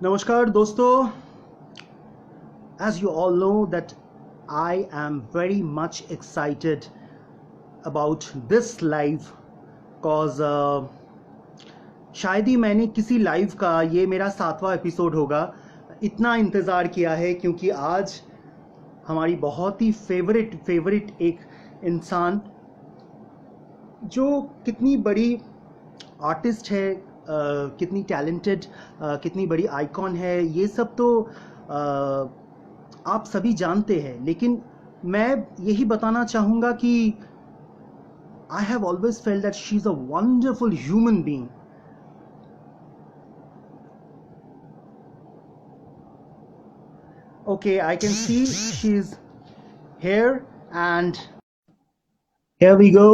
नमस्कार दोस्तों. As you all know that I am very much excited about this live cause शायद ही मैंने किसी लाइव का, ये मेरा 7वां एपिसोड होगा, इतना इंतज़ार किया है क्योंकि आज हमारी बहुत ही फेवरेट एक इंसान जो कितनी बड़ी आर्टिस्ट है, कितनी टैलेंटेड, कितनी बड़ी आइकॉन है, ये सब तो आप सभी जानते हैं. लेकिन मैं यही बताना चाहूँगा कि I have always felt that she is a wonderful human being. Okay, I can see she's here and here we go.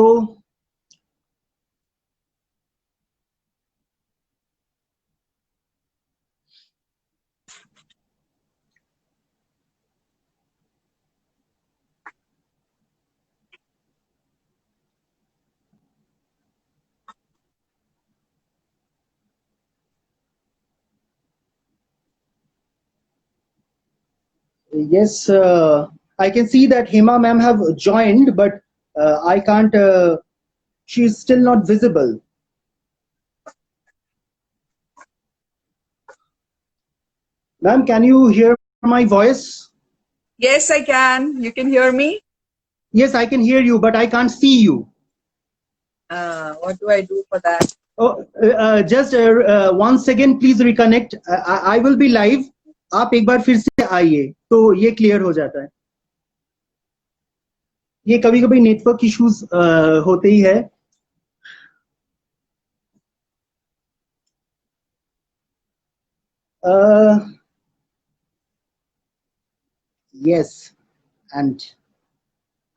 Yes, I can see that Hema ma'am have joined, but I can't. She's still not visible. Ma'am, can you hear my voice? Yes, I can. You can hear me? Yes, I can hear you, but I can't see you. What do I do for that? Oh, just 1 second, please reconnect. I will be live. आप एक बार फिर से आइए तो ये clear हो जाता है. ये कभी कभी नेटवर्क इश्यूज होते ही है. Yes, and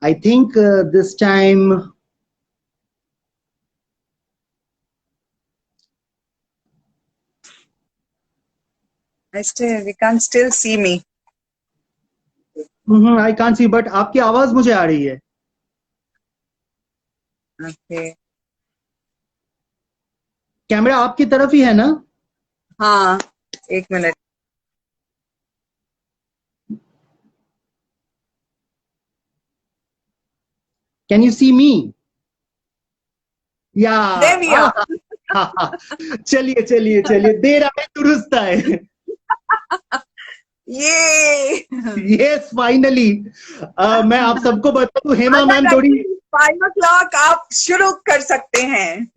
I think this time We can't still see me. I can't see, but आपकी आवाज मुझे आ रही है. Okay. कैमरा आपकी तरफ ही है ना? हाँ, एक minute. Can you see me? Yeah. There we are. चलिए चलिए चलिए, देर आए दुरुस्त आए. ये Yes, finally. मैं आप सबको बता दूं, हेमा मैम थोड़ी 5 o'clock आप शुरू कर सकते हैं.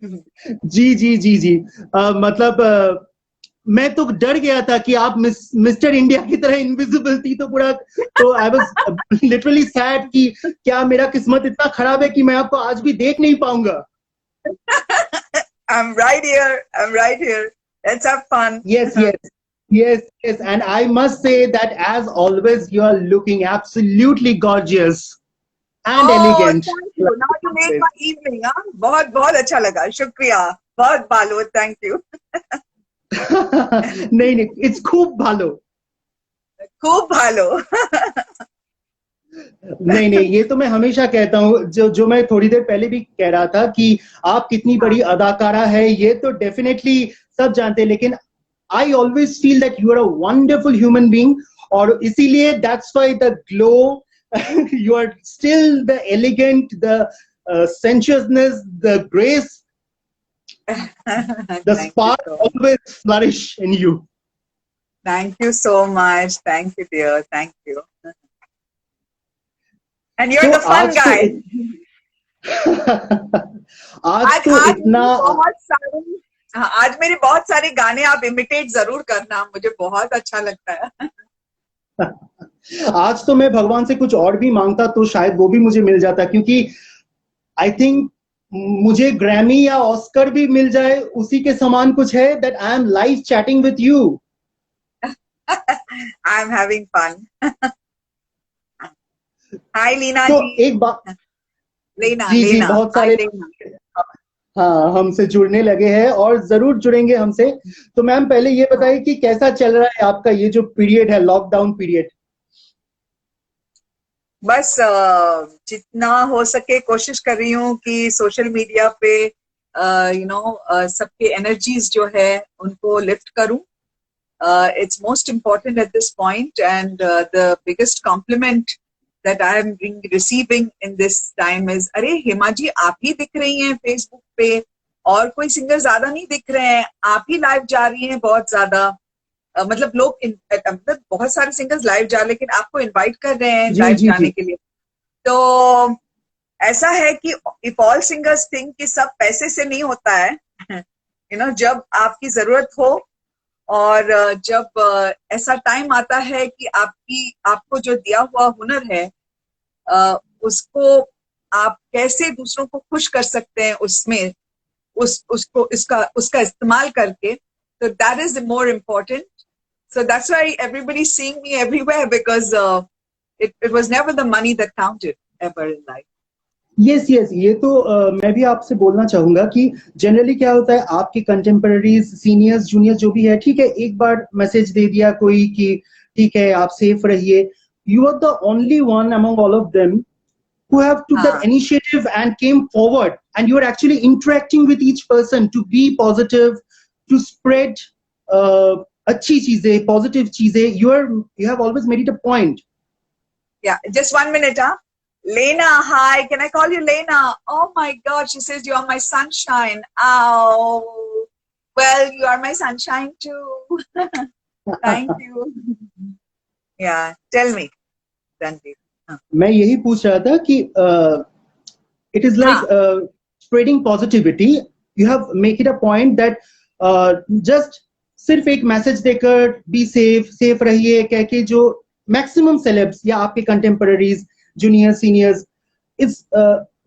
जी जी जी जी. मतलब मैं तो डर गया था कि आप मिस्टर इंडिया की तरह इनविजिबल थी, तो पूरा तो आई वाज लिटरली सैड कि क्या मेरा किस्मत इतना खराब है कि मैं आपको आज भी देख नहीं पाऊंगा. I'm right here. Let's have fun. Yes, and I must say that as always you are looking absolutely gorgeous and elegant. Thank you. Now you made my evening. बहुत बहुत अच्छा लगा. शुक्रिया. बहुत भालो. Thank you. नहीं, it's खूब भालो. खूब भालो. नहीं, ये तो मैं हमेशा कहता हूँ. जो मैं थोड़ी देर पहले भी कह रहा था कि आप कितनी बड़ी अदाकारा है, ये तो डेफिनेटली सब जानते हैं, लेकिन I always feel that you are a wonderful human being, और इसीलिए that's why the glow, you are still the elegant, the sensuousness, the grace, the spark always flourish in you. Thank you so much. Thank you, dear. Thank you. And you're the fun guy. आज तो इतना आज मेरे बहुत सारे गाने आप imitate जरूर करना, मुझे बहुत अच्छा लगता है. आज तो मैं भगवान से कुछ और भी मांगता तो शायद वो भी मुझे मिल जाता, क्योंकि आई थिंक मुझे ग्रैमी या ऑस्कर भी मिल जाए उसी के समान कुछ है. That I am live chatting with you. I am having fun. Hi Leena तो जी. एक बात, लेना जी बहुत सारे हाँ हमसे जुड़ने लगे हैं और जरूर जुड़ेंगे हमसे. तो मैम पहले ये बताइए कि कैसा चल रहा है आपका ये जो पीरियड है, लॉकडाउन पीरियड? बस जितना हो सके कोशिश कर रही हूँ कि सोशल मीडिया पे सबके एनर्जीज जो है उनको लिफ्ट करूं It's most important at this point, and the biggest compliment that I am receiving in this time is, अरे हेमा जी आप ही दिख रही हैं फेसबुक पे, और कोई सिंगर ज्यादा नहीं दिख रहे हैं, आप ही लाइव जा रही हैं बहुत ज्यादा। मतलब लोग मतलब बहुत सारे सिंगर्स लाइव जा रहे, लेकिन आपको इनवाइट कर रहे हैं जी लाइव जी जाने जी। के लिए। तो ऐसा है कि इफ ऑल सिंगर्स थिंक कि सब पैसे से नहीं होता है, जब आपकी जरूरत हो और जब ऐसा टाइम आता है कि आपको जो दिया हुआ हुनर है उसको आप कैसे दूसरों को खुश कर सकते हैं, उसमें उसको उसका इस्तेमाल करके, तो that is the more important. So that's why everybody's seeing me everywhere, because it was never the money that counted ever in life. Yes yes, ये तो मैं भी आपसे बोलना चाहूंगा कि जनरली क्या होता है, आपके कंटेम्पररीज, सीनियर्स, जूनियर्स जो भी है, ठीक है, एक बार मैसेज दे दिया कोई कि ठीक है आप सेफ रहिए, you are the only one among all of them who have took that initiative and came forward, and you are actually interacting with each person to be positive, to spread अच्छी चीजें, positive चीजें. You have always made it a point. Yeah, just 1 minute, huh? Lena, hi. Can I call you Lena? Oh my God, she says you are my sunshine. Ow. Well, you are my sunshine too. Thank you. Yeah, tell me, Ranveer. मैं यही पूछ रहा था कि it is like spreading positivity. You have make it a point that just सिर्फ एक message देकर be safe रहिए कह के, जो मैक्सिमम सेलेब्स या आपके contemporaries, juniors, seniors, it's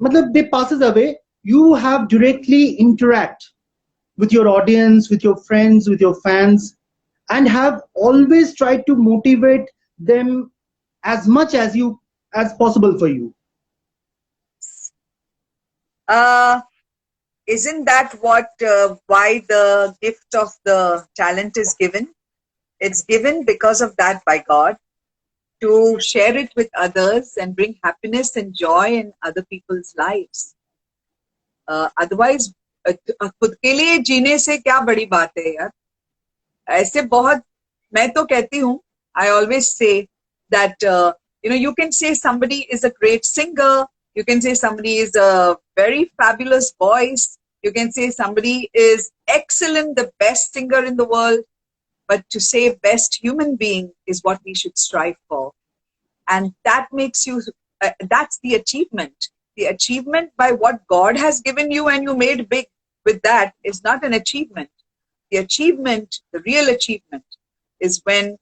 matlab they passes away. You have directly interact with your audience, with your friends, with your fans, and have always tried to motivate them as much as possible for you. Isn't that why the gift of the talent is given? It's given because of that by God, to share it with others and bring happiness and joy in other people's lives. Otherwise, खुद के लिए जीने से क्या बड़ी बात है यार। ऐसे बहुत, मैं तो कहती हूँ, I always say that you can say somebody is a great singer, you can say somebody is a very fabulous voice, you can say somebody is excellent, the best singer in the world, but to say best human being is what we should strive for. And that makes you, that's the achievement. The achievement by what God has given you and you made big with that is not an achievement. The achievement, the real achievement, is when,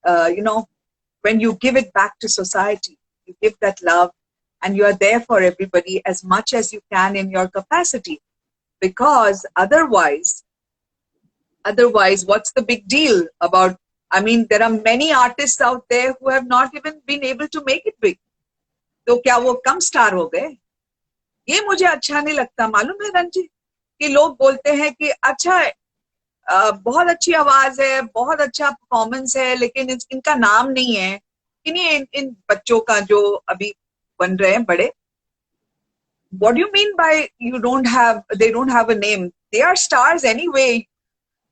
when you give it back to society, you give that love, and you are there for everybody as much as you can in your capacity. Because otherwise, what's the big deal about, I mean, there are many artists out there who have not even been able to make it big. तो क्या वो कम star हो गए? ये मुझे अच्छा नहीं लगता, मालूम है रंजीत, कि लोग बोलते हैं कि अच्छा बहुत अच्छी आवाज है, बहुत अच्छा परफॉर्मेंस है, लेकिन इनका नाम नहीं है। इन बच्चों का जो अभी बन रहे हैं बड़े, what do you mean by they don't have a name? They are stars anyway.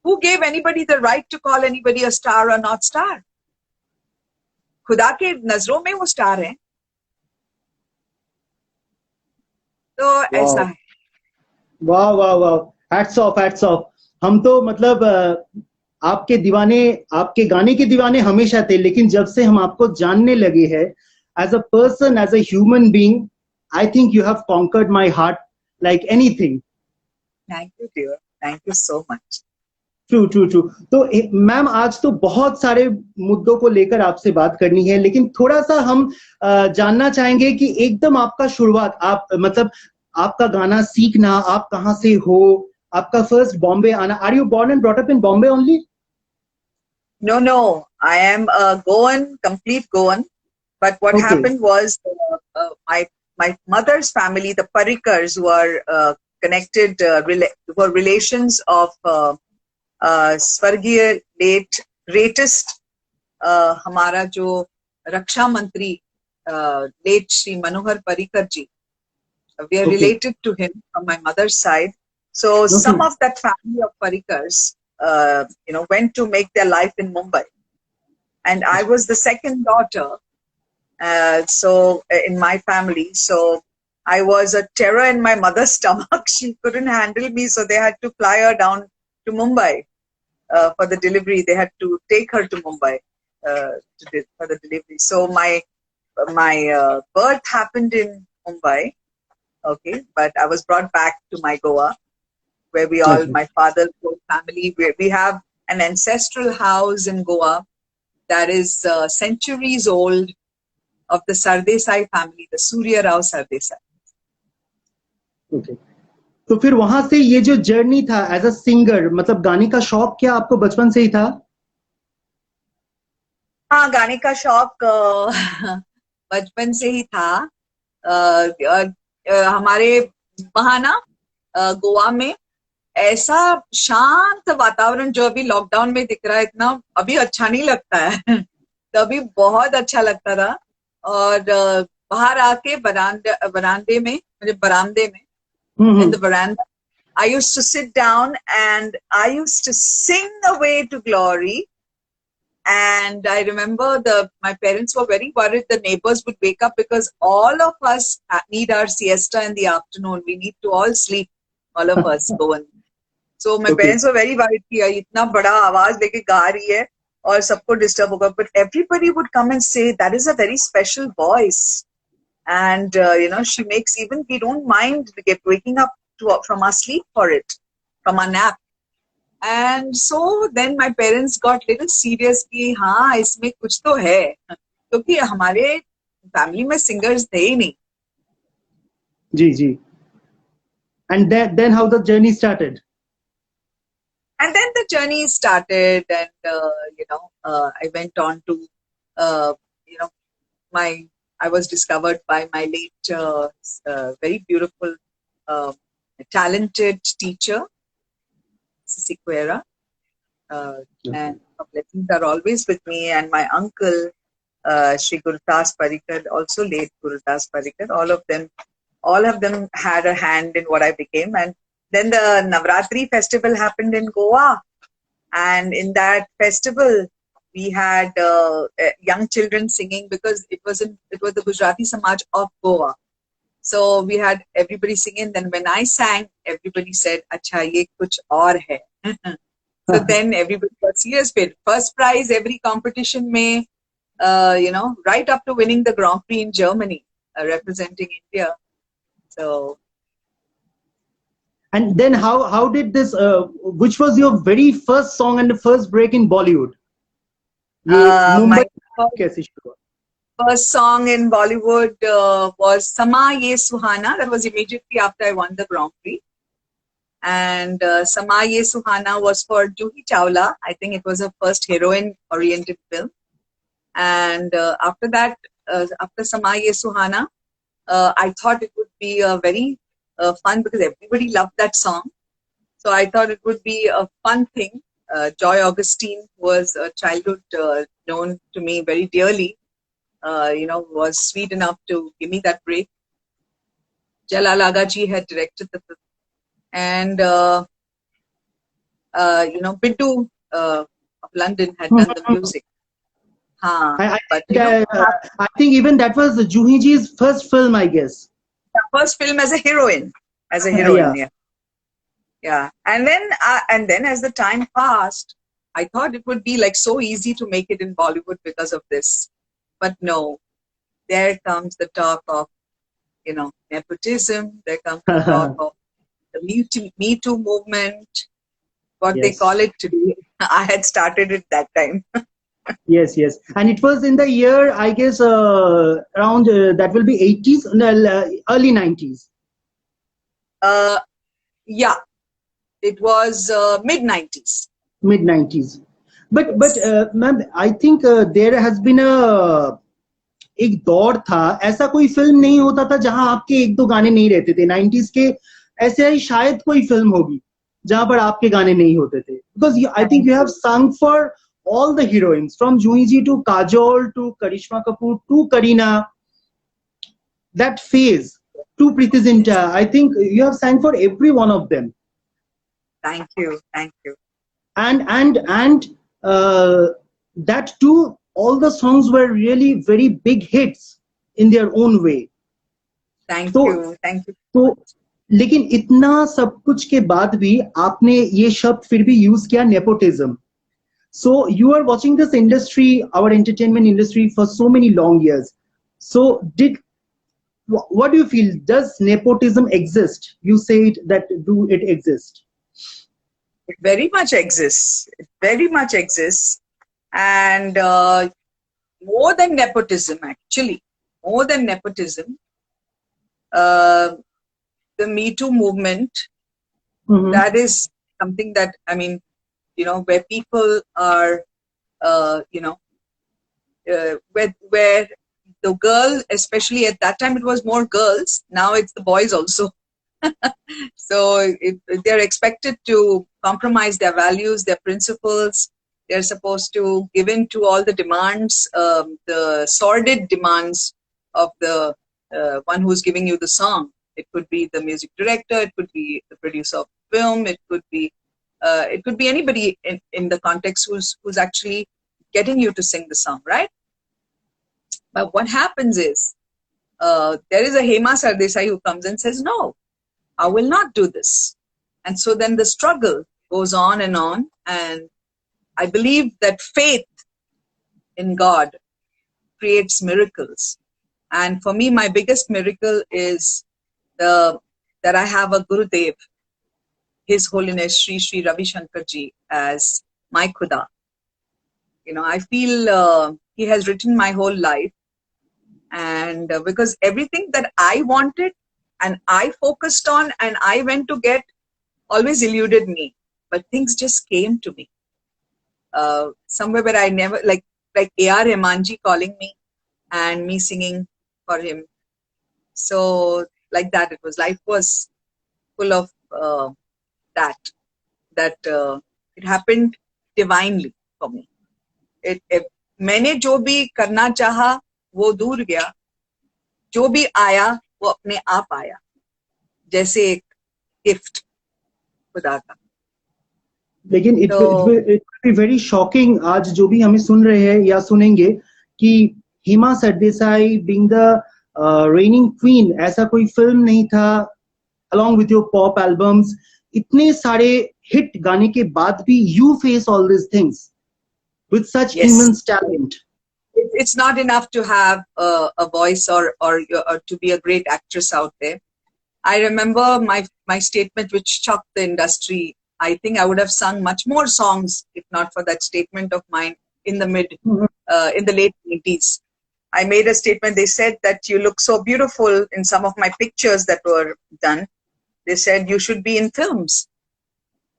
Who gave anybody the right to call anybody a star or not star? खुदा के नजरों में वो स्टार हैं। तो ऐसा है। वाह वाह वाह, हैट्स ऑफ। हम तो मतलब आपके दीवाने, आपके गाने के दीवाने हमेशा थे, लेकिन जब से हम आपको जानने लगे हैं as a person, as a human being, I think you have conquered my heart like anything. Thank you dear, thank you so much. True. तो मैम, आज तो बहुत सारे मुद्दों को लेकर आपसे बात करनी है, लेकिन थोड़ा सा हम जानना चाहेंगे कि एकदम आपका शुरुआत, आप मतलब आपका गाना सीखना, आप कहाँ से हो, आपका फर्स्ट बॉम्बे आना। Are you born and brought up in Bombay only? No, I am a Goan, complete Goan. But what happened was my mother's family, the Parikars, who are connected, were relations of Swargiya late greatest हमारा जो रक्षा मंत्री late Shri Manohar Parikar ji. We are related to him from my mother's side. So some of that family of Parikars went to make their life in Mumbai. And I was the second daughter, in my family. So I was a terror in my mother's stomach. She couldn't handle me, so they had to fly her down to Mumbai for the delivery. They had to take her to Mumbai for the delivery. So my birth happened in Mumbai, okay, but I was brought back to my Goa, where my father's whole family, where we have an ancestral house in Goa that is centuries old, of the Sardesai family, the Surya Rao Sardesai. Okay. तो फिर वहां से ये जो journey था as a singer, मतलब गाने का शौक क्या आपको बचपन से ही था? हाँ, गाने का शौक बचपन से ही था. हमारे वहां ना गोवा में ऐसा शांत वातावरण जो अभी लॉकडाउन में दिख रहा है, इतना अभी अच्छा नहीं लगता है. तभी बहुत अच्छा लगता था. और बाहर आके बरामदे में, in the veranda, I used to sit down and I used to sing Away to Glory. And I remember my parents were very worried the neighbors would wake up, because all of us need our siesta in the afternoon. We need to all sleep, all of us go in. So my parents were very worried कि इतना बड़ा आवाज लेके गा रही है और सबको disturb होगा. But everybody would come and say, that is a very special voice. And, she makes, even we don't mind waking up from our sleep for it, from our nap. And so then my parents got little serious कि हाँ इसमें कुछ तो है, क्योंकि हमारे family में singers थे ही नहीं. जी जी. And then how the journey started? And then the journey started, and I went on to I was discovered by my late very beautiful talented teacher, Siquera, and her blessings are always with me, and my uncle Shri Gurudas Parikar, also late Gurudas Parikar. All of them had a hand in what I became. And then the Navratri festival happened in Goa, and in that festival we had young children singing, because it was the Gujarati Samaj of Goa. So we had everybody singing. Then when I sang, everybody said, "Acha, ye kuch aur hai." So then everybody got serious. First prize every competition may, right up to winning the Grand Prix in Germany, representing India. So. And then how did this? Which was your very first song and the first break in Bollywood? My first song in Bollywood was Sama Ye Suhana. That was immediately after I won the Grand Prix. And Sama Ye Suhana was for Juhi Chawla. I think it was her first heroine-oriented film. And after that, after Sama Ye Suhana, I thought it would be a very fun, because everybody loved that song. So I thought it would be a fun thing. Joy Augustine was a childhood known to me very dearly, was sweet enough to give me that break. Jalal Agha ji had directed the film. And, Bindu of London had done the music. I think even that was Juhi ji's first film, I guess. First film as a heroine, yeah. And then as the time passed, I thought it would be like so easy to make it in Bollywood because of this. But no, there comes the talk of, nepotism. There comes the talk of the Me Too movement, what they call it today. I had started it that time. Yes. And it was in the year, I guess, around, that will be 80s, early 90s. Yeah, it was mid-90s. Mid-90s. But ma'am, I think there has been एक दौर था, ऐसा कोई film नहीं होता था जहां आपके एक दो गाने नहीं रहते थे. 90s के ऐसे ही शायद कोई फिल्म होगी जहां पर आपके गाने नहीं होते थे. Because I think you have sung for all the heroines, from Juhi ji to Kajol to Karishma Kapoor to Kareena, that phase, to Preeti Zinta. I think you have sang for every one of them. Thank you. and that too, all the songs were really very big hits in their own way. Thank तो you. Thank you. तो लेकिन इतना सब कुछ के बाद भी आपने ये शब्द फिर भी यूज किया, nepotism. So you are watching this industry, our entertainment industry, for so many long years. So what do you feel? Does nepotism exist? You said that do it exist? It very much exists. It very much exists. And more than nepotism, actually, more than nepotism, the Me Too movement, that is something that, I mean, you know, where people are, you know, where the girl, especially at that time, it was more girls. Now it's the boys also. So they're expected to compromise their values, their principles. They're supposed to give in to all the demands, the sordid demands of the one who's giving you the song. It could be the music director, it could be the producer of the film, it could be anybody in the context who's actually getting you to sing the song, right? But what happens is, there is a Hema Sardesai who comes and says, no, I will not do this. And so then the struggle goes on, and I believe that faith in God creates miracles. And for me, my biggest miracle is that I have a Gurudev, His Holiness Sri Sri Ravi Shankar Ji, as my Khuda. You know, I feel he has written my whole life. And because everything that I wanted and I focused on and I went to get always eluded me, but things just came to me. Somewhere where I never, like A.R. Rahman ji calling me and me singing for him. So like that, it was, life was full of that it happened divinely for me. मैंने जो भी करना चाहा वो दूर गया, जो भी आया वो अपने आप आया, जैसे एक गिफ्ट खुदा का. लेकिन it will be very shocking आज जो भी हमें सुन रहे हैं या सुनेंगे कि Hema Sardesai being the reigning queen, ऐसा कोई फिल्म नहीं था, along with your pop albums, इतने सारे हिट गाने के बाद भी you face all these things with such immense talent. It's not enough to have a voice or to be a great actress out there. I remember my statement which shocked the industry. I think I would have sung much more songs if not for that statement of mine in the in the late 80s. I made a statement. They said that you look so beautiful in some of my pictures that were done. They said you should be in films.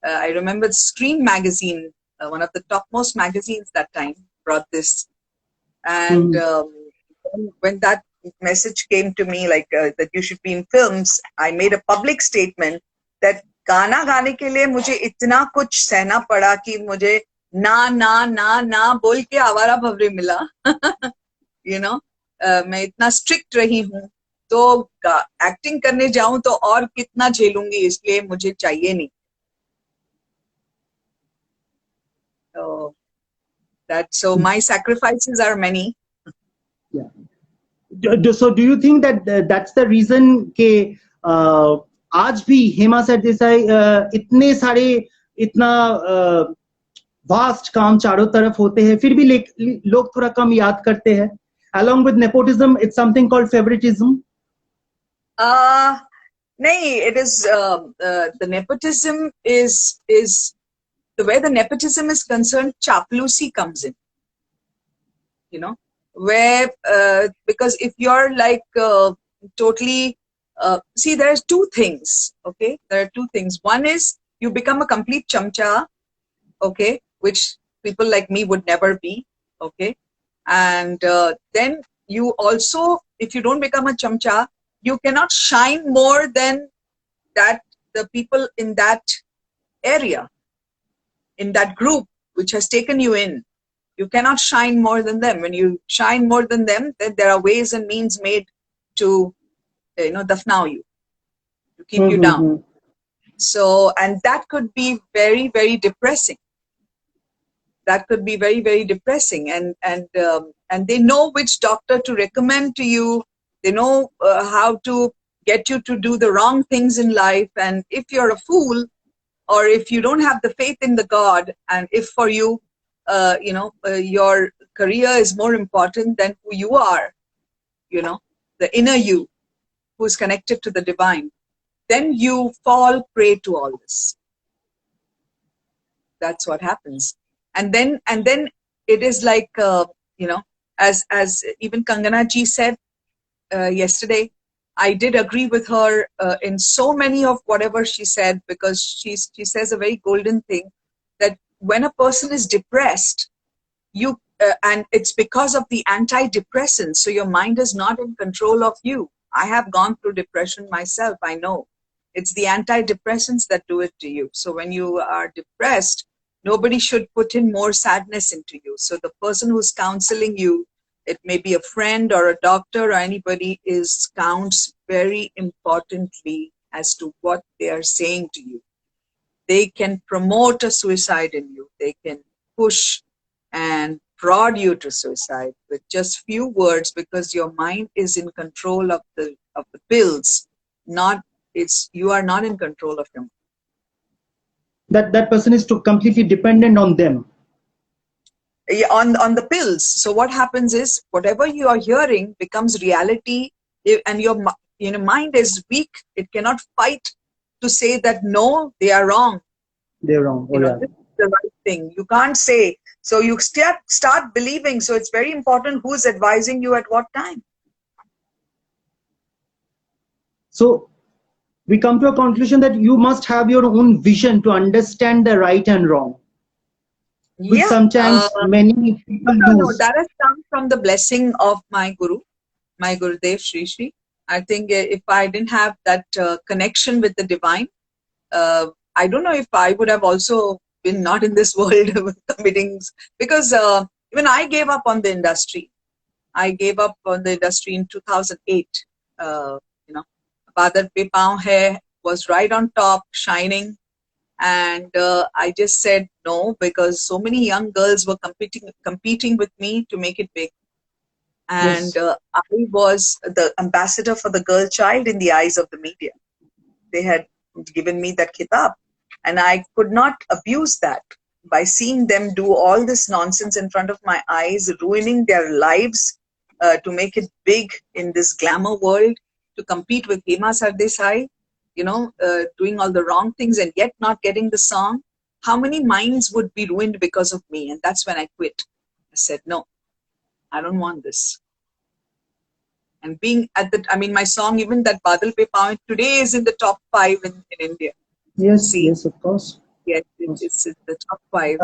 I remember Screen magazine, one of the topmost magazines that time, brought this. And when that message came to me, like that you should be in films, I made a public statement that गाना गाने के लिए मुझे इतना कुछ सहना पड़ा कि मुझे ना ना ना ना बोल के आवारा भवरे मिला. You know, मैं इतना स्ट्रिक्ट रही हूँ, तो एक्टिंग करने जाऊं तो और कितना झेलूंगी, इसलिए मुझे चाहिए नहीं. So my sacrifices are many. Yeah. So do you think that that's the reason के आज भी हेमा सरदेसाई इतने सारे इतना वास्ट काम चारों तरफ होते हैं, फिर भी लोग थोड़ा कम याद करते हैं? Along with nepotism, it's something called favoritism. नहीं, it is the nepotism is the way the nepotism is concerned, chaploosi comes in. You know, where because if you're like totally see, there's two things. Okay, there are two things. One is you become a complete chamcha, okay, which people like me would never be. Okay, and then you also, if you don't become a chamcha, you cannot shine more than that the people in that area, in that group which has taken you in. You cannot shine more than them. When you shine more than them, then there are ways and means made to, you know, dafnao you, to keep you down. So, and that could be very, very depressing. that could be very, very depressing. And they know which doctor to recommend to you. They know how to get you to do the wrong things in life. And if you're a fool, or if you don't have the faith in the God, and if for you, your career is more important than who you are, the inner you, who's connected to the divine, then you fall prey to all this. That's what happens. And then it is like, as even Kangana ji said yesterday, I did agree with her in so many of whatever she said, because she says a very golden thing, that when a person is depressed, and it's because of the antidepressants, so your mind is not in control of you. I have gone through depression myself. I know it's the antidepressants that do it to you. So when you are depressed, nobody should put in more sadness into you. So the person who's counseling you, it may be a friend or a doctor or anybody, counts very importantly as to what they are saying to you. They can promote a suicide in you. They can push and prod you to suicide with just few words, because your mind is in control of the pills. You are not in control of your mind. That person is completely dependent on them. On the pills. So what happens is, whatever you are hearing becomes reality, and your mind is weak. It cannot fight to say that no, they are wrong. They're wrong. Oh, this is the right thing. You can't say. So you start believing. So it's very important who's advising you at what time. So we come to a conclusion that you must have your own vision to understand the right and wrong. Which sometimes many people lose. No, that has come from the blessing of my Guru, my Gurudev Shri Shri. I think if I didn't have that connection with the divine, I don't know if I would have also been not in this world committing, because even I gave up on the industry. I gave up on the industry in 2008. Badar Pe Paun Hai was right on top, shining. And I just said no, because so many young girls were competing with me to make it big. And I was the ambassador for the girl child in the eyes of the media. They had given me that kitab, and I could not abuse that by seeing them do all this nonsense in front of my eyes, ruining their lives to make it big in this glamour world, to compete with Hema Sardesai, doing all the wrong things and yet not getting the song. How many minds would be ruined because of me? And that's when I quit. I said, no, I don't want this. And being at my song, even that Badal Pe Paun, today is in the top 5 in India. Yes, yes, of course. Yes, it's in the top 5.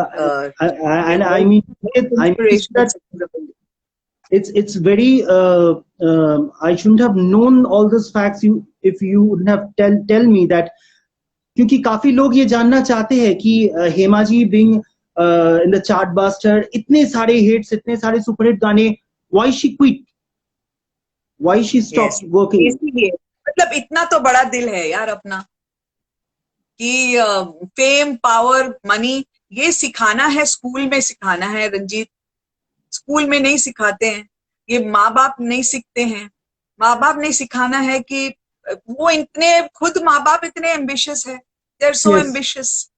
It's very, I shouldn't have known all these facts if you wouldn't have tell me that, क्योंकि काफी लोग ये जानना चाहते हैं कि Hema ji being in the chartbuster, इतने सारे hits, इतने सारे super hit गाने, why she quit, why she stopped working. इसीलिए मतलब इतना तो बड़ा दिल है यार अपना कि फेम, पावर, मनी ये सिखाना है, स्कूल में सिखाना है रंजीत. स्कूल में नहीं सिखाते हैं ये, माँ बाप नहीं सीखते हैं. माँ बाप ने सिखाना है कि वो इतने खुद माँ बाप इतने एम्बिशियस है. they are so ambitious,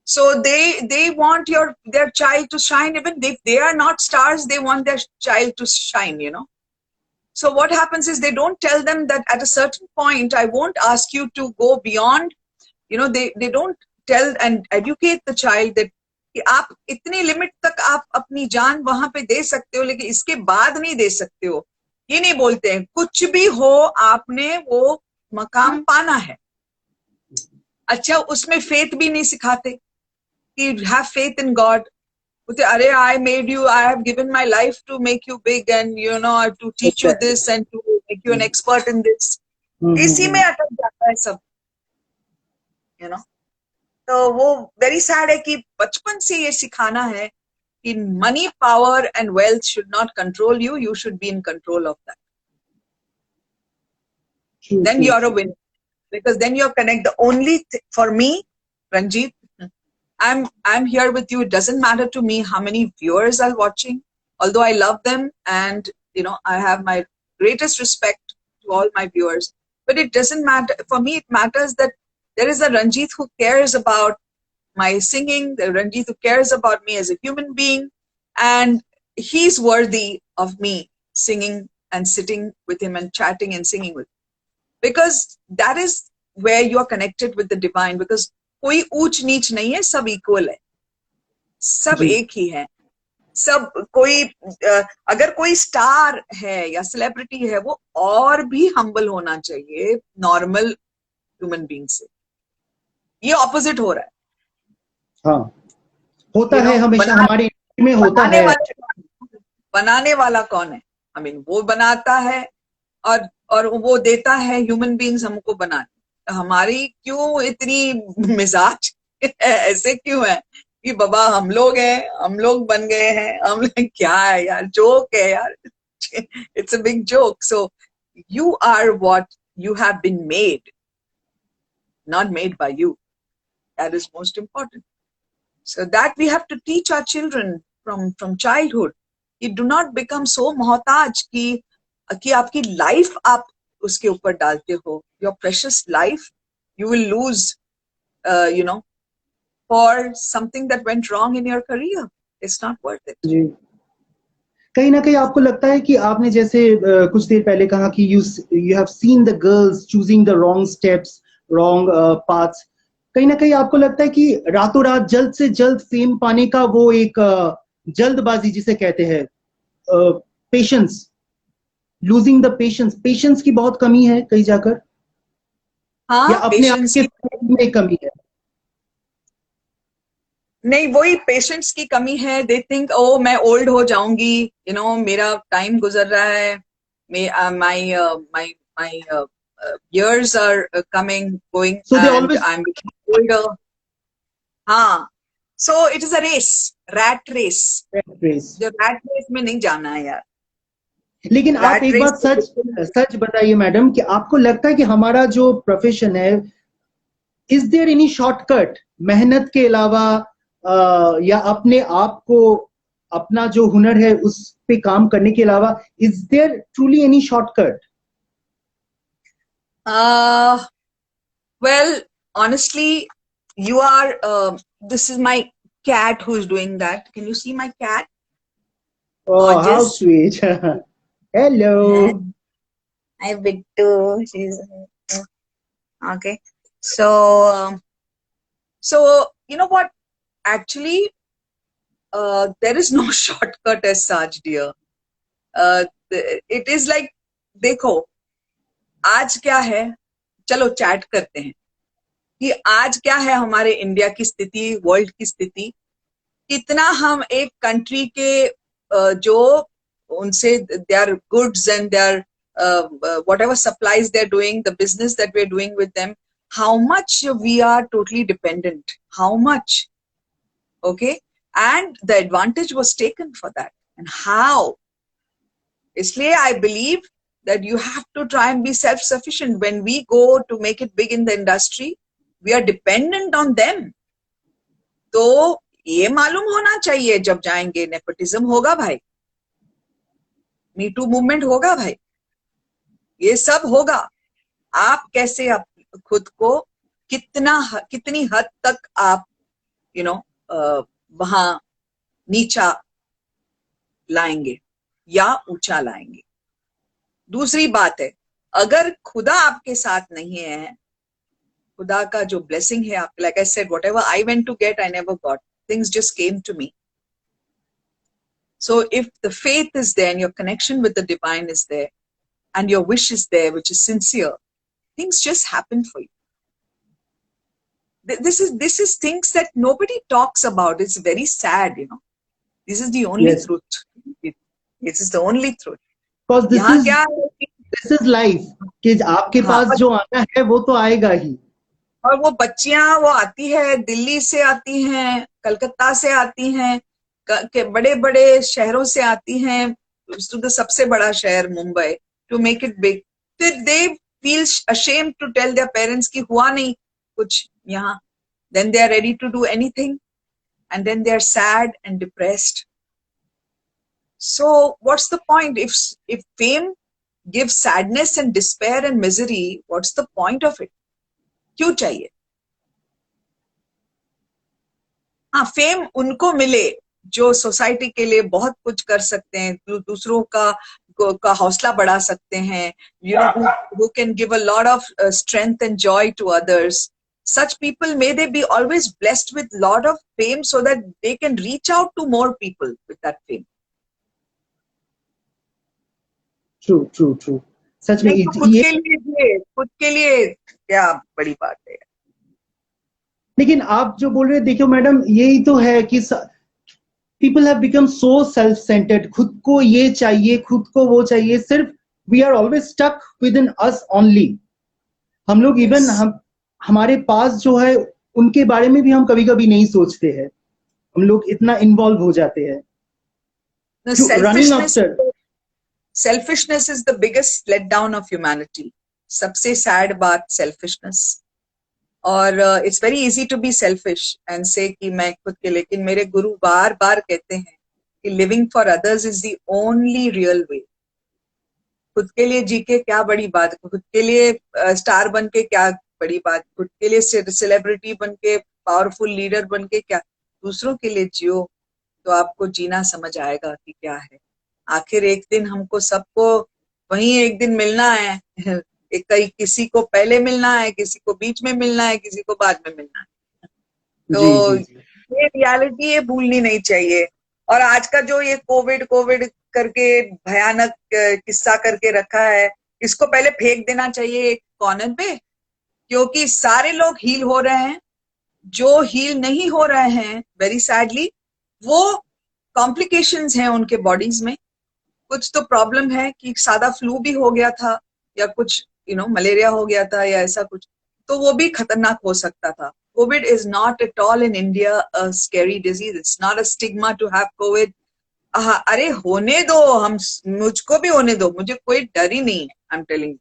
so they want their child to shine. Even if they are not stars, they want their child to shine, So what happens is they don't tell them that at a certain point I won't ask you to go beyond, they don't tell and educate the child that कि आप इतनी limit तक आप अपनी जान वहां पे दे सकते हो, लेकिन इसके बाद नहीं दे सकते हो. ये नहीं बोलते हैं. कुछ भी हो आपने वो मकाम पाना है. अच्छा, उसमें फेथ भी नहीं सिखाते कि हैव फेथ इन गॉड. बोलते अरे I made you, I have given my life to make you big and to teach you this and to make you an expert in this. इसी में अटक जाता है सब, तो वो वेरी सैड है कि बचपन से ये सिखाना है कि money, power and wealth should not control you, you should be in control of that. Then you are a winner, because then you are connect. The only for me, Ranjit, I'm here with you. It doesn't matter to me how many viewers are watching, although I love them, and I have my greatest respect to all my viewers. But it doesn't matter for me. It matters that there is a Ranjit who cares about my singing, the Ranjit who cares about me as a human being, and he's worthy of me singing and sitting with him and chatting and singing with him. Because that is where you are connected with the divine. Because कोई ऊंच नीच नहीं है, सब equal है, सब एक ही है, सब कोई अगर कोई स्टार है या सेलिब्रिटी है, वो और भी हम्बल होना चाहिए नॉर्मल ह्यूमन बीइंग से. ये ऑपोजिट हो रहा है. हाँ, होता है हमेशा हमारे में होता है. बनाने वाला कौन है? I mean, वो बनाता है और वो देता है ह्यूमन बीइंग्स हमको बनाने. हमारी क्यों इतनी मिजाज ऐसे क्यों है कि बाबा हम लोग हैं, हम लोग बन गए हैं, हम क्या है यार, जोक है यार. It's a big joke. So you are what you have been made, not made by you. That is most important. So that we have to teach our children from childhood. You do not become so मोहताज कि आपकी life आप उसके ऊपर डालते हो. Your precious life you will lose, for something that went wrong in your career. It's not worth it. जी. कहीं ना कहीं आपको लगता है कि आपने जैसे कुछ देर पहले कहा कि you have seen the girls choosing the wrong steps, wrong paths. कहीं ना कहीं आपको लगता है कि रातों रात जल्द से जल्द फेम पाने का वो एक जल्दबाजी जिसे कहते हैं, पेशेंस, लूजिंग द पेशेंस की बहुत कमी है कहीं जाकर. हाँ, या अपने आप के में कमी है. नहीं, वही पेशेंस की कमी है. दे थिंक ओ मैं ओल्ड हो जाऊंगी, मेरा टाइम गुजर रहा है, my years are coming, going, so and I'm becoming older. हाँ, so it is a race, rat race. जो rat race में नहीं जाना है यार. लेकिन आप एक बात सच बताइए मैडम कि आपको लगता है कि हमारा जो प्रोफेशन है, इज देयर एनी शॉर्टकट मेहनत के अलावा, या अपने आप को, अपना जो हुनर है उस पे काम करने के अलावा, is there truly any shortcut? Well, honestly, you are, this is my cat who is doing that. Can you see my cat? Oh, how sweet. Hello. Hi, Bittu. She's okay. So you know what? Actually, there is no shortcut as such, dear. It is like, देखो, आज क्या है, चलो chat करते हैं कि आज क्या है हमारे इंडिया की स्थिति, वर्ल्ड की स्थिति. कितना हम एक कंट्री के जो उनसे their goods and their whatever supplies they're doing, the business that we're doing with them, how much we are totally dependent, how much, okay, and the advantage was taken for that, and how. Isliye I believe that you have to try and be self-sufficient. When we go to make it big in the industry, we are dependent on them. तो ये मालूम होना चाहिए जब जाएंगे, nepotism होगा भाई, मी to movement होगा भाई, ये सब होगा. आप कैसे आप खुद को कितनी हद तक आप वहां नीचा लाएंगे या ऊंचा लाएंगे. दूसरी बात है, अगर खुदा आपके साथ नहीं है, खुदा का जो ब्लेसिंग है आपके, like I said, whatever I went to get, I never got. Things just came to me. So if the faith is there and your connection with the divine is there and your wish is there, which is sincere, things just happen for you. This is things that nobody talks about. It's very sad, This is the only truth. This is the only truth. Because this is life. कि आपके पास जो आना है वो तो आएगा ही. और वो बच्चियां वो आती है, दिल्ली से आती हैं, कलकत्ता से आती हैं, बड़े बड़े शहरों से आती हैं, तो सबसे बड़ा शहर Mumbai, to make it big. They feel ashamed to tell their parents कि हुआ नहीं कुछ यहाँ. Then they are ready to do anything. and then they are sad and depressed. So what's the point? If fame gives sadness and despair and misery, what's the point of it? क्यों चाहिए? हाँ, fame उनको मिले जो society के लिए बहुत कुछ कर सकते हैं, दूसरों का हौसला बढ़ा सकते हैं, you know, who can give a lot of strength and joy to others. Such people, may they be always blessed with lot of fame so that they can reach out to more people with that fame. True. सच में खुद के लिए क्या बड़ी बात है. लेकिन आप जो बोल रहे हैं, देखियो मैडम, यही तो है कि people have become so self-centered. खुद को ये चाहिए, खुद को वो चाहिए, सिर्फ we are always stuck within us only. हम लोग इवन हमारे पास जो है उनके बारे में भी हम कभी कभी नहीं सोचते हैं. हम लोग इतना इन्वॉल्व हो जाते हैं. Selfishness is the biggest letdown of humanity. सबसे sad बात selfishness. और it's very easy to be selfish and say कि मैं खुद के, लेकिन मेरे गुरु बार बार कहते हैं कि living for others is the only real way. खुद के लिए जी के क्या बड़ी बात, खुद के लिए स्टार बन के क्या बड़ी बात, खुद के लिए सेलिब्रिटी बन के, पावरफुल लीडर बन के क्या, दूसरों के लिए जियो तो आपको जीना समझ आएगा कि क्या है. आखिर एक दिन हमको सबको वहीं एक दिन मिलना है. किसी को पहले मिलना है, किसी को बीच में मिलना है, किसी को बाद में मिलना है. तो ये रियलिटी ये भूलनी नहीं चाहिए. और आज का जो ये कोविड करके भयानक किस्सा करके रखा है, इसको पहले फेंक देना चाहिए एक कॉर्नर पे, क्योंकि सारे लोग हील हो रहे हैं. जो हील नहीं हो रहे हैं, वेरी सैडली, वो कॉम्प्लिकेशंस हैं उनके बॉडीज में. कुछ तो प्रॉब्लम है कि सादा फ्लू भी हो गया था, या कुछ मलेरिया हो गया था, या ऐसा कुछ, तो वो भी खतरनाक हो सकता था. COVID is not at all in India a scary disease. It's not a stigma to have COVID. अरे होने दो, मुझको भी होने दो, मुझे कोई डर ही नहीं है. I'm telling you,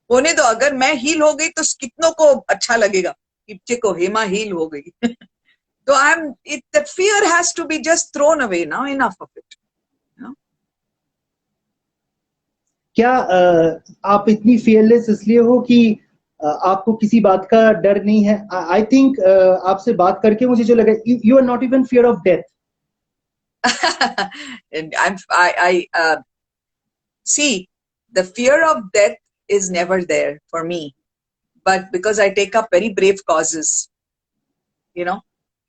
होने दो. अगर मैं हील हो गई तो कितनों को अच्छा लगेगा कि को हेमा हील हो गई. तो that fear has to be just thrown away now. Enough of it. क्या आप इतनी fearless इसलिए हो कि आपको किसी बात का डर नहीं है? I think आपसे बात करके मुझे जो लगा, you are not even fear of death. And I see, the fear of death is never there for me, but because I take up very brave causes,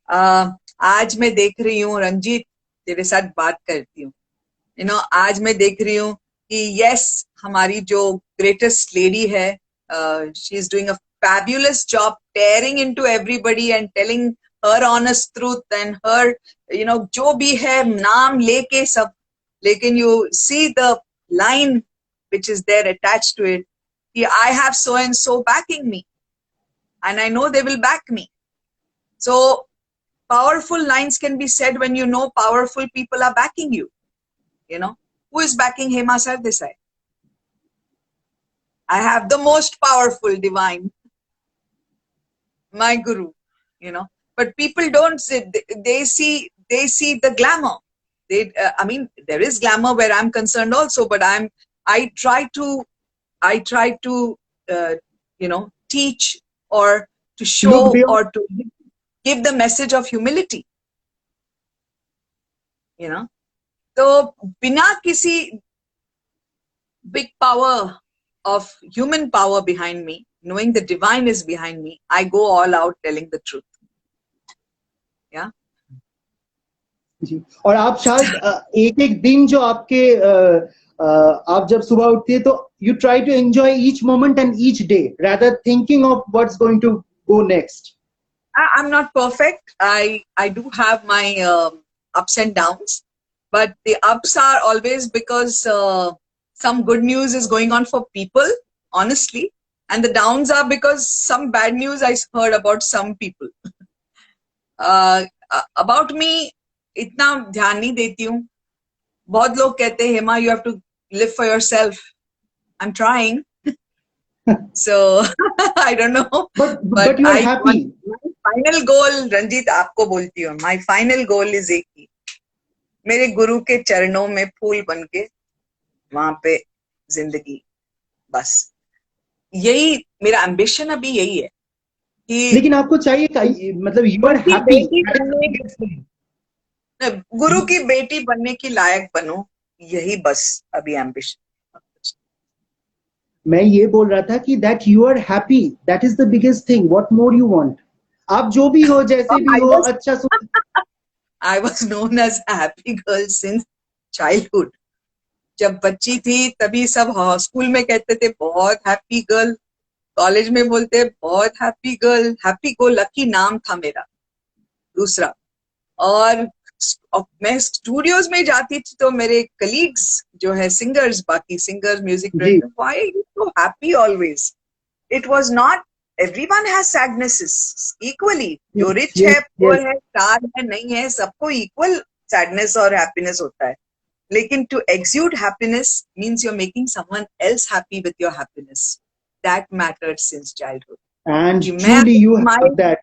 आज मैं देख रही हूँ, रंजीत तेरे साथ बात करती हूँ, आज मैं देख रही हूँ कि yes, हमारी जो greatest lady है, she is doing a fabulous job tearing into everybody and telling her honest truth and her, जो भी है नाम लेके सब, लेकिन you see the line which is there attached to it, कि I have so and so backing me and I know they will back me. So powerful lines can be said when you know powerful people are backing you. Who is backing Hema Sardesai? I have the most powerful divine, my guru, but people don't see, they see the glamour. I mean, there is glamour where I'm concerned also, but I try to teach or to show or to give the message of humility. तो बिना किसी big power of human power behind me, knowing the divine is behind me, I go all out telling the truth. Yeah. जी. और आप शायद एक दिन जो आपके आप जब सुबह उठती है तो you try to enjoy each moment and each day rather thinking of what's going to go next. I'm not perfect. I do have my ups and downs, but the ups are always because some good news is going on for people, honestly, and the downs are because some bad news I heard about some people. About me, इतना ध्यान नहीं देती हूँ. बहुत लोग कहते हैं, Hema, you have to live for yourself. I'm trying. So I don't know, but you are happy. My final goal Ranjit आपको बोलती हूँ, माय फाइनल गोल इज एक ही, मेरे गुरु के चरणों में फूल बन के वहां पे जिंदगी, बस यही मेरा एम्बिशन अभी यही है कि लेकिन आपको चाहिए मतलब यू आर उनकी हैप्पी, बेटी बनने, गुरु की बेटी बनने की लायक बनूं, यही बस अभी एम्बिशन। मैं ये बोल रहा था कि that you are happy, that is the biggest thing, what more you want. आप जो भी हो, जैसे भी हो, अच्छा I was known as a happy girl since childhood. जब बच्ची थी तभी सब स्कूल में कहते थे बहुत हैप्पी गर्ल, कॉलेज में बोलते बहुत happy girl, happy go lucky नाम था मेरा दूसरा। और मैं स्टूडियोज में जाती थी तो मेरे कलीग्स जो है सिंगर्स, बाकी singers, music director, why are you so happy always? It was not, everyone has sadnesses equally, जो रिच है, पुअर है, स्टार है, नहीं है, सबको इक्वल सैडनेस और हैप्पीनेस होता है। लेकिन to exude happiness means you're making someone else happy with your happiness. That mattered since childhood. and truly you have that.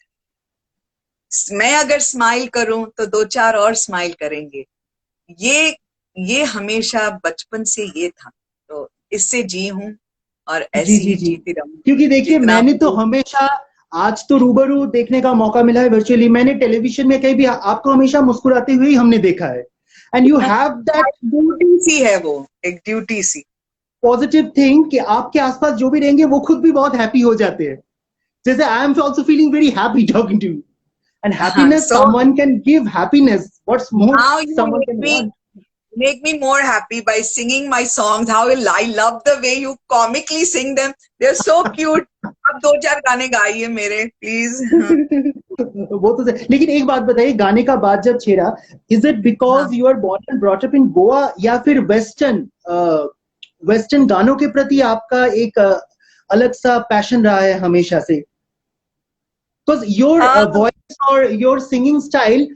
मैं अगर स्माइल करूं तो दो चार और स्माइल करेंगे, ये हमेशा बचपन से ये था, तो इससे जी हूं और ऐसे ही जीती रहूं। क्योंकि देखिए मैंने तो हमेशा, आज तो रूबरू देखने का मौका मिला है वर्चुअली, मैंने टेलीविजन में कहीं भी आपको हमेशा मुस्कुराते हुए ही हमने देखा है। And you have that duty सी है, वो एक ड्यूटी सी पॉजिटिव थिंग कि आपके आसपास जो भी रहेंगे वो खुद भी बहुत हैप्पी हो जाते हैं। जैसे I am also feeling very happy talking to you, and happiness, someone can give happiness, what's more someone can want. Make me more happy by singing my songs. How I love the way you comically sing them. They're so cute. अब दो चार गाने गाइए मेरे please. वो तो लेकिन एक बात बताइए, गाने का बात जब छेड़ा, is it because you are born and brought up in Goa, या फिर वेस्टर्न गानों के प्रति आपका एक अलग सा पैशन रहा है हमेशा से? बिकॉज योर वॉइस और your singing style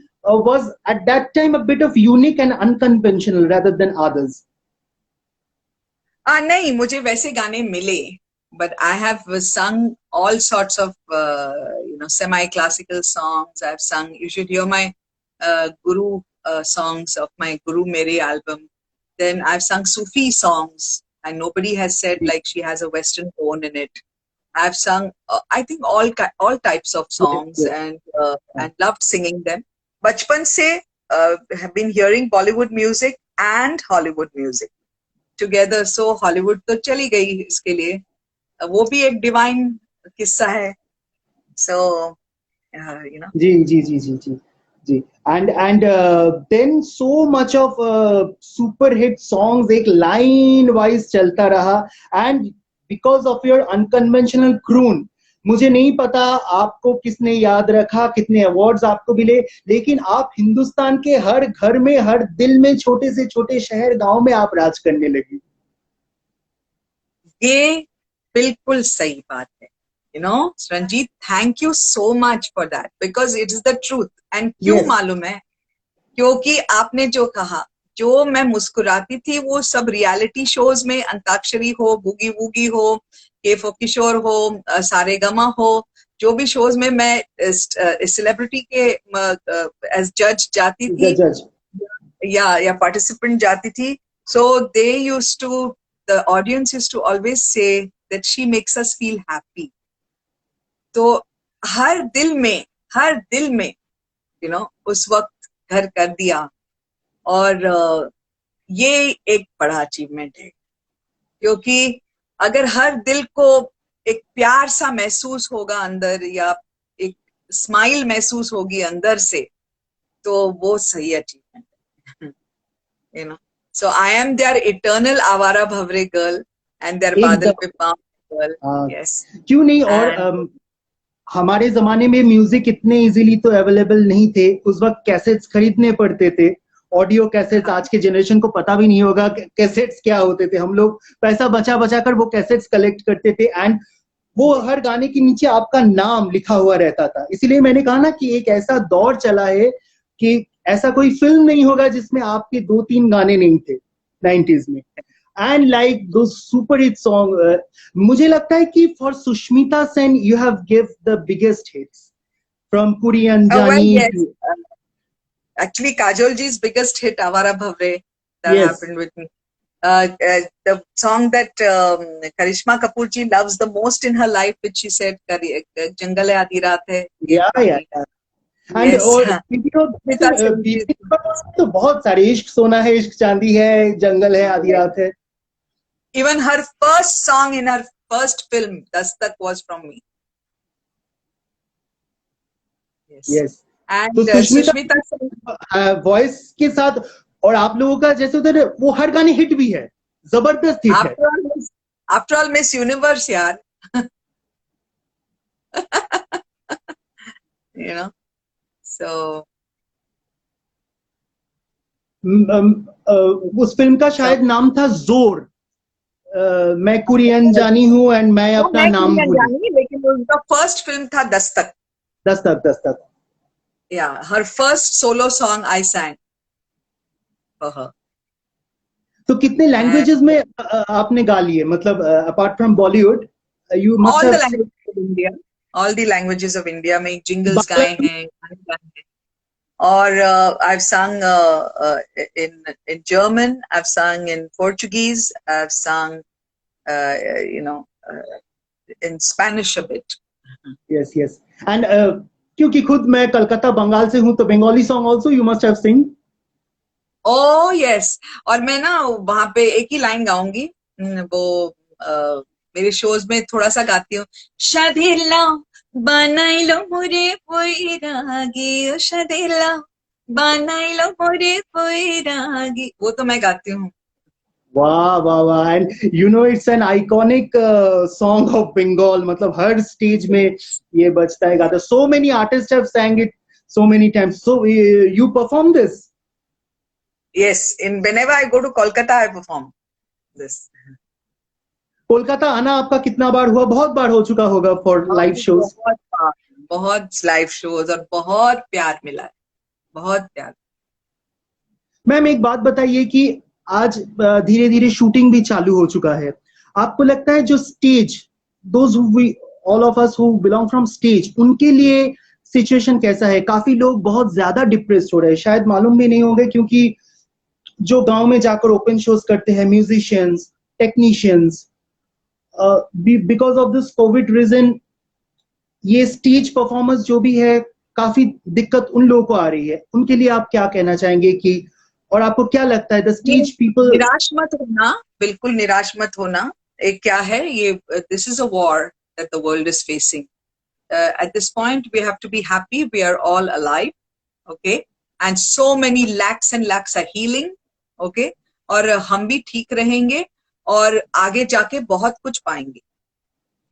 was at that time a bit of unique and unconventional rather than others. नहीं, मुझे वैसे गाने मिले, but I have sung all sorts of semi-classical songs. I've sung, you should hear my Guru songs of my Guru Mere album. Then I've sung Sufi songs, and nobody has said like she has a Western tone in it. I've sung, I think all types of songs, and loved singing them. बचपन से have been hearing Bollywood music and Hollywood music together. So Hollywood तो चली गई इसके लिए, वो भी एक डिवाइन किस्सा है. So ji ji ji ji ji ji and then so much of super hit songs एक line wise चलता रहा, and because of your unconventional croon, मुझे नहीं पता आपको किसने याद रखा, कितने अवार्ड्स आपको मिले, लेकिन आप हिंदुस्तान के हर घर में, हर दिल में, छोटे से छोटे शहर गांव में आप राज करने लगी। ये बिल्कुल सही बात है, Ranjit, thank you so much for that, because it is the truth. And क्यों मालूम है? क्योंकि आपने जो कहा, जो मैं मुस्कुराती थी वो सब रियलिटी शोज में, अंताक्षरी हो, बूगी वूगी हो, केफो किशोर हो, सारेगमा हो, जो भी शोज में मैं सेलिब्रिटी के एज जज जाती थी या पार्टिसिपेंट जाती थी, so they used to, the audience used to always say that she makes us feel happy. तो हर दिल में उस वक्त घर कर दिया, और ये एक बड़ा अचीवमेंट है, क्योंकि अगर हर दिल को एक प्यार सा महसूस होगा अंदर, या एक स्माइल महसूस होगी अंदर से, तो वो सही अचीवमेंट है। सो आई एम देयर इटर्नल आवारा भवरे गर्ल एंड देयर बादल पे पाँव गर्ल। यस, क्यों नहीं। और हमारे जमाने में म्यूजिक इतने इजीली तो अवेलेबल नहीं थे, उस वक्त कैसेट्स खरीदने पड़ते थे, ऑडियो कैसेट्स। आज के जनरेशन को पता भी नहीं होगा कैसेट्स क्या होते थे। हम लोग पैसा बचा बचा कर वो कैसेट्स कलेक्ट करते थे, एंड वो हर गाने के नीचे आपका नाम लिखा हुआ रहता था। इसीलिए मैंने कहा ना कि एक ऐसा दौर चला है कि ऐसा कोई फिल्म नहीं होगा जिसमें आपके 2-3 गाने नहीं थे 90s में। एंड लाइक दो सुपर हिट सॉन्ग, मुझे लगता है कि for Sushmita Sen you have give the biggest hits. from Puri Well, Anjani yes. to, Actually, Kajol ji's biggest hit, Avara Bhavre, that yes, happened with me. The song that Karishma Kapoor ji loves the most in her life, which she said, Jangal hai Aadhi Raat hai, ye yeah, yeah, गानी. yeah. And Yes. और video Smita Sen ji. तो बहुत सारे, इश्क सोना है, इश्क चांदी है, जंगल है, आधी रात है. Even her first song in her first film, Dastak, was from me. Yes. Yes. And तो Sushmita Sen, वॉइस के साथ, और आप लोगों का जैसे उधर वो हर गाने हिट भी है, जबरदस्त हिट है. after all, Miss Universe, yaar. You know, so उस फिल्म का शायद नाम था जोर. मैं कुरियन जानी हूँ एंड मैं अपना नाम भूली. लेकिन उनका फर्स्ट फिल्म था Dastak. Dastak, Dastak. Yeah, her first solo song I sang for her. तो कितने लैंग्वेजेस में आपने गा लिए, मतलब apart from Bollywood you must All have. the languages of India, all the languages of India में jingles गाए हैं, गाने गाए हैं. Or I've sung in German, I've sung in Portuguese, I've sung you know in Spanish a bit. Yes, yes. And क्योंकि खुद मैं कलकत्ता बंगाल से हूँ, तो Bengali song also you must have sing. Oh yes. और मैं ना वहां पे एक ही लाइन गाऊंगी. वो मेरे शोज में थोड़ा सा गाती हूँ. शादिला बनाइलो मोरे पोइरागी, ओ शादिला बनाइलो मोरे पोइरागी, वो तो मैं गाती हूँ. वाह वाह वाह. And you know it's an iconic song of Bengal. मतलब हर स्टेज में ये बजता है, गाता. So many artist have sang it so many times. So you perform this? Yes, in whenever I go to Kolkata, I perform this. Kolkata आना आपका कितना बार हुआ? बहुत बार हो चुका होगा फॉर लाइव शोज. बहुत लाइव शोज और बहुत प्यार मिला है, बहुत प्यार. मैम एक बात बताइए कि आज धीरे धीरे शूटिंग भी चालू हो चुका है. आपको लगता है जो stage, those all of us who belong from stage, उनके लिए सिचुएशन कैसा है? काफी लोग बहुत ज्यादा डिप्रेस्ड हो रहे हैं, शायद मालूम भी नहीं होंगे, क्योंकि जो गांव में जाकर ओपन शोज करते हैं musicians, technicians, because of this covid reason ये स्टेज परफॉर्मेंस जो भी है, काफी दिक्कत उन लोगों को आ रही है. उनके लिए आप क्या कहना चाहेंगे कि, और आपको क्या लगता है द स्टेज पीपल? निराश मत होना, बिल्कुल निराश मत होना. एक क्या है ये, this is a war that the world is facing. At this point we have to be happy, we are all alive, okay, and so many lakhs and lakhs are healing, okay, और हम भी ठीक रहेंगे और आगे जाके बहुत कुछ पाएंगे.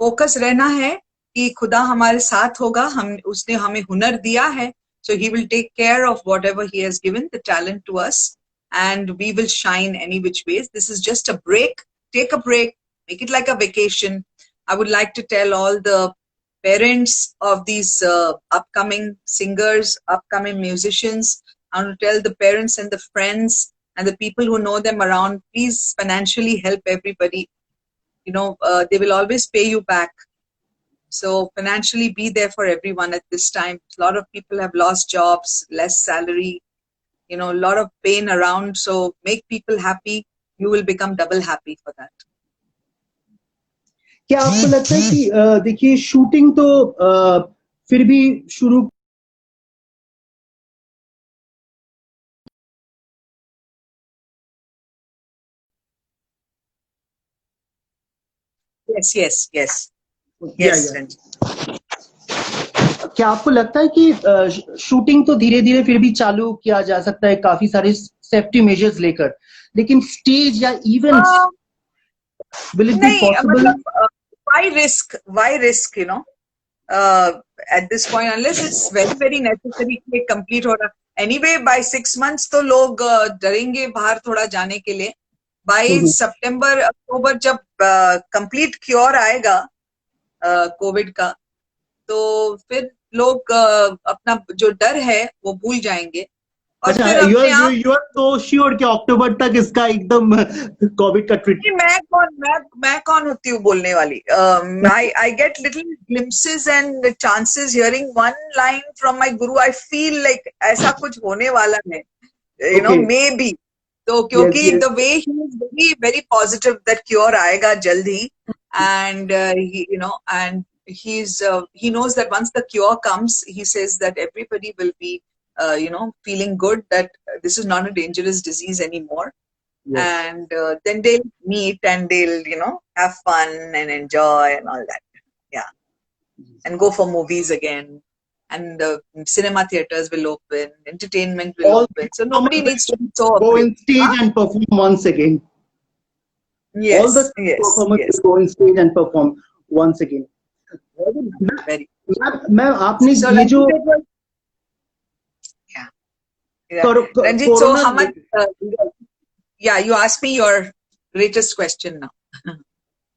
फोकस रहना है कि खुदा हमारे साथ होगा. हम उसने हमें हुनर दिया है, so he will take care of whatever he has given the talent to us, and we will shine any which ways. This is just a break. Take a break, make it like a vacation. I would like to tell all the parents of these upcoming singers, upcoming musicians, I want to tell the parents and the friends and the people who know them around, please financially help everybody. You know, they will always pay you back. So financially be there for everyone at this time. A lot of people have lost jobs, less salary, you know, a lot of pain around. So make people happy. You will become double happy for that. क्या आपको लगता है कि देखिए shooting तो फिर भी शुरू Yes. क्या आपको लगता है कि शूटिंग तो धीरे धीरे फिर भी चालू किया जा सकता है काफी सारे सेफ्टी मेजर्स लेकर, लेकिन स्टेज या events will it be possible? Why risk, you know, at this point, unless it's very very necessary कि complete हो रहा. Anyway, by 6 months तो लोग डरेंगे बाहर थोड़ा जाने के लिए. By September, October जब complete cure आएगा कोविड का, तो फिर लोग अपना जो डर है वो भूल जाएंगे और अच्छा, फिर अपने आप यू आर तो श्योर कि अक्टूबर तक इसका एकदम कोविड का ट्रीटमेंट? मैं कौन होती हूँ बोलने वाली? I get little glimpses and chances hearing one line from my guru. I feel like ऐसा कुछ होने वाला है, ओके, maybe. तो यस क्योंकि yes, the way he is very very positive that cure आएगा जल्द ही, and and he knows that once the cure comes, he says that everybody will be feeling good, that this is not a dangerous disease anymore. Yes, And then they'll meet and they'll have fun and enjoy and all that, yeah, and go for movies again, and cinema theaters will open, entertainment will all open, so nobody needs to be so go afraid. in stage Huh? and perform once again. All the Yes, yes, performers yes. will go in stage and perform once again. Very nice, very. Ma'am आपने So ये जो Ranjit, it was, yeah. Ranjit, so corona, how much, yeah, you asked me your greatest question now.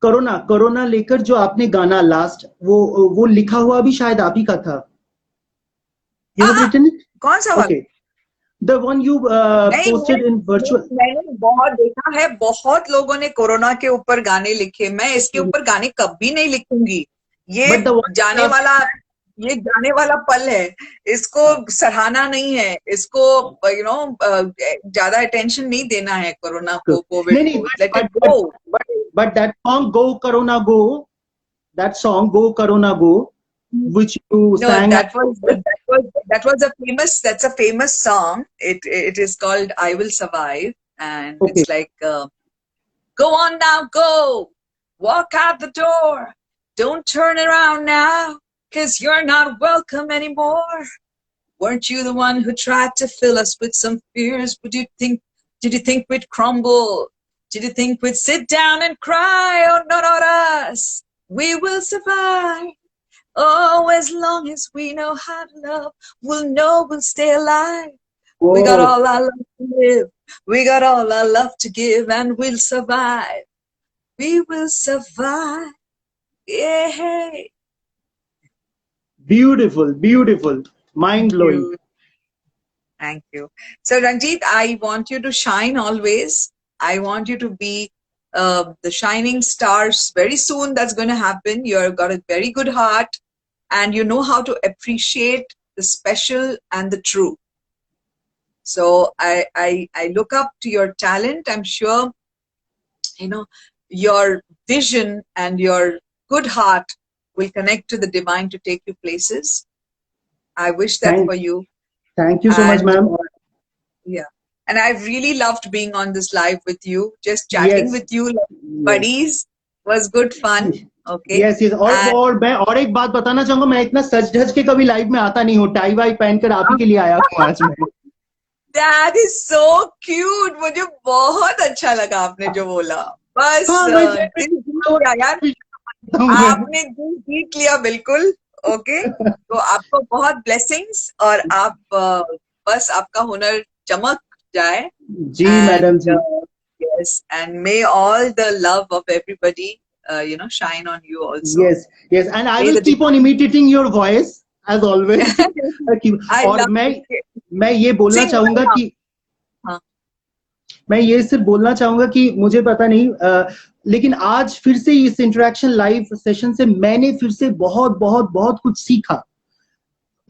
Corona लेकर जो आपने गाना last, वो लिखा हुआ भी शायद आप ही का था. You have written it? कौन सा वाला? Okay. The one you नहीं, posted in virtual. मैंने बहुत देखा है, बहुत लोगों ने कोरोना के ऊपर गाने लिखे. मैं इसके ऊपर गाने कभी नहीं लिखूंगी. ये But the one जाने वाला पल है. इसको सराहना नहीं है. इसको ज्यादा अटेंशन नहीं देना है कोरोना को, कोविड नहीं, को. Let it go. but that song Go Corona Go, that song Go Corona Go, which you No, sang. that's a famous song. It is called I Will Survive, and Okay. it's like go on now, go, walk out the door, don't turn around now, 'cause you're not welcome anymore. Weren't you the one who tried to fill us with some fears? Did you think we'd crumble? Did you think we'd sit down and cry? Oh, no, not us. We will survive. Oh, as long as we know how to love, we'll know we'll stay alive. We got all our love to live. We got all our love to give, and we'll survive. We will survive. Yeah. Beautiful, beautiful, mind blowing. Thank you. So Ranjit, I want you to shine always. I want you to be the shining stars very soon. That's going to happen. You've got a very good heart, and you know how to appreciate the special and the true. So I look up to your talent. I'm sure, your vision and your good heart will connect to the divine to take you places. I wish that for you. Thank you so much, ma'am. Yeah. And I've really loved being on this live with you. Just chatting with you like buddies was good fun. Okay. Yes, yes. और मैं और एक बात बताना चाहूंगा, मैं इतना सच धज के कभी लाइव में आता नहीं हूँ. टाई वाई पहनकर आप ही के लिए आया हूँ आज मैं. That is so cute. मुझे बहुत अच्छा लगा आपने जो बोला. बस यार आपने दिल जीत लिया बिल्कुल. ओके. तो आपको बहुत ब्लेसिंग्स, और आप बस आपका हुनर चमक जाए. जी मैडम जी. Yes, and may all the love of everybody shine on you also. Yes, and I will keep on imitating your voice as always. और मैं ये बोलना चाहूंगा कि मैं ये सिर्फ बोलना चाहूंगा कि मुझे पता नहीं, लेकिन आज फिर से इस इंटरेक्शन लाइव सेशन से मैंने फिर से बहुत बहुत बहुत कुछ सीखा.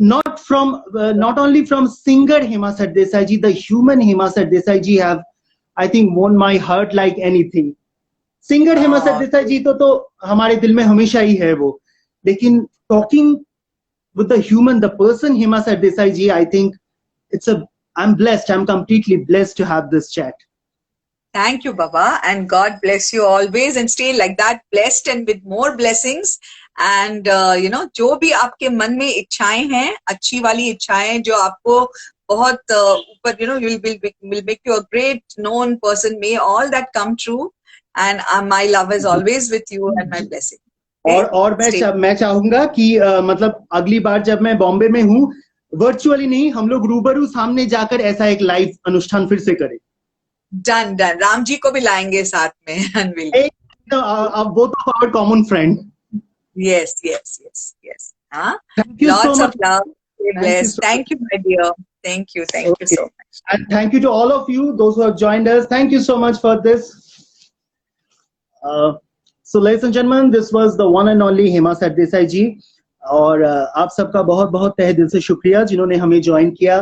Not only from singer Hema Sardesai ji, the human Hema Sardesai ji have, I think, won my heart like anything. Singer Hema Sardesai ji तो हमारे दिल में हमेशा ही है वो. लेकिन talking with the human, the person Hema Sardesai ji, I think I'm blessed. I'm completely blessed to have this chat. Thank you, Baba, and God bless you always, and stay like that, blessed and with more blessings. And जो भी आपके मन में इच्छाएं हैं, अच्छी वाली इच्छाएं जो आपको बहुत ऊपर, will make you a great known person. May all that come true, and my love is always with you and my blessing. और मैं चाहूंगा कि मतलब अगली बार जब मैं बॉम्बे में हूँ, वर्चुअली नहीं, हम लोग रूबरू सामने जाकर ऐसा एक लाइव अनुष्ठान फिर से करें. डन. राम जी को भी लाएंगे साथ में. वो तो our common friend. Yes. Thank you Lots so of love. Stay blessed. Thank you, my dear. Thank you so much. And thank you to all of you, those who have joined us. Thank you so much for this. So, ladies and gentlemen, this was the one and only Hema Sardesai जी. और आप सबका बहुत बहुत तहे दिल से शुक्रिया जिन्होंने हमें ज्वाइन किया.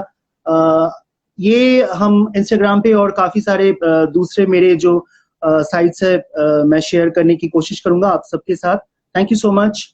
ये हम इंस्टाग्राम पे और काफी सारे दूसरे मेरे जो साइट्स है मैं शेयर करने की कोशिश करूंगा आप सबके साथ. Thank you so much.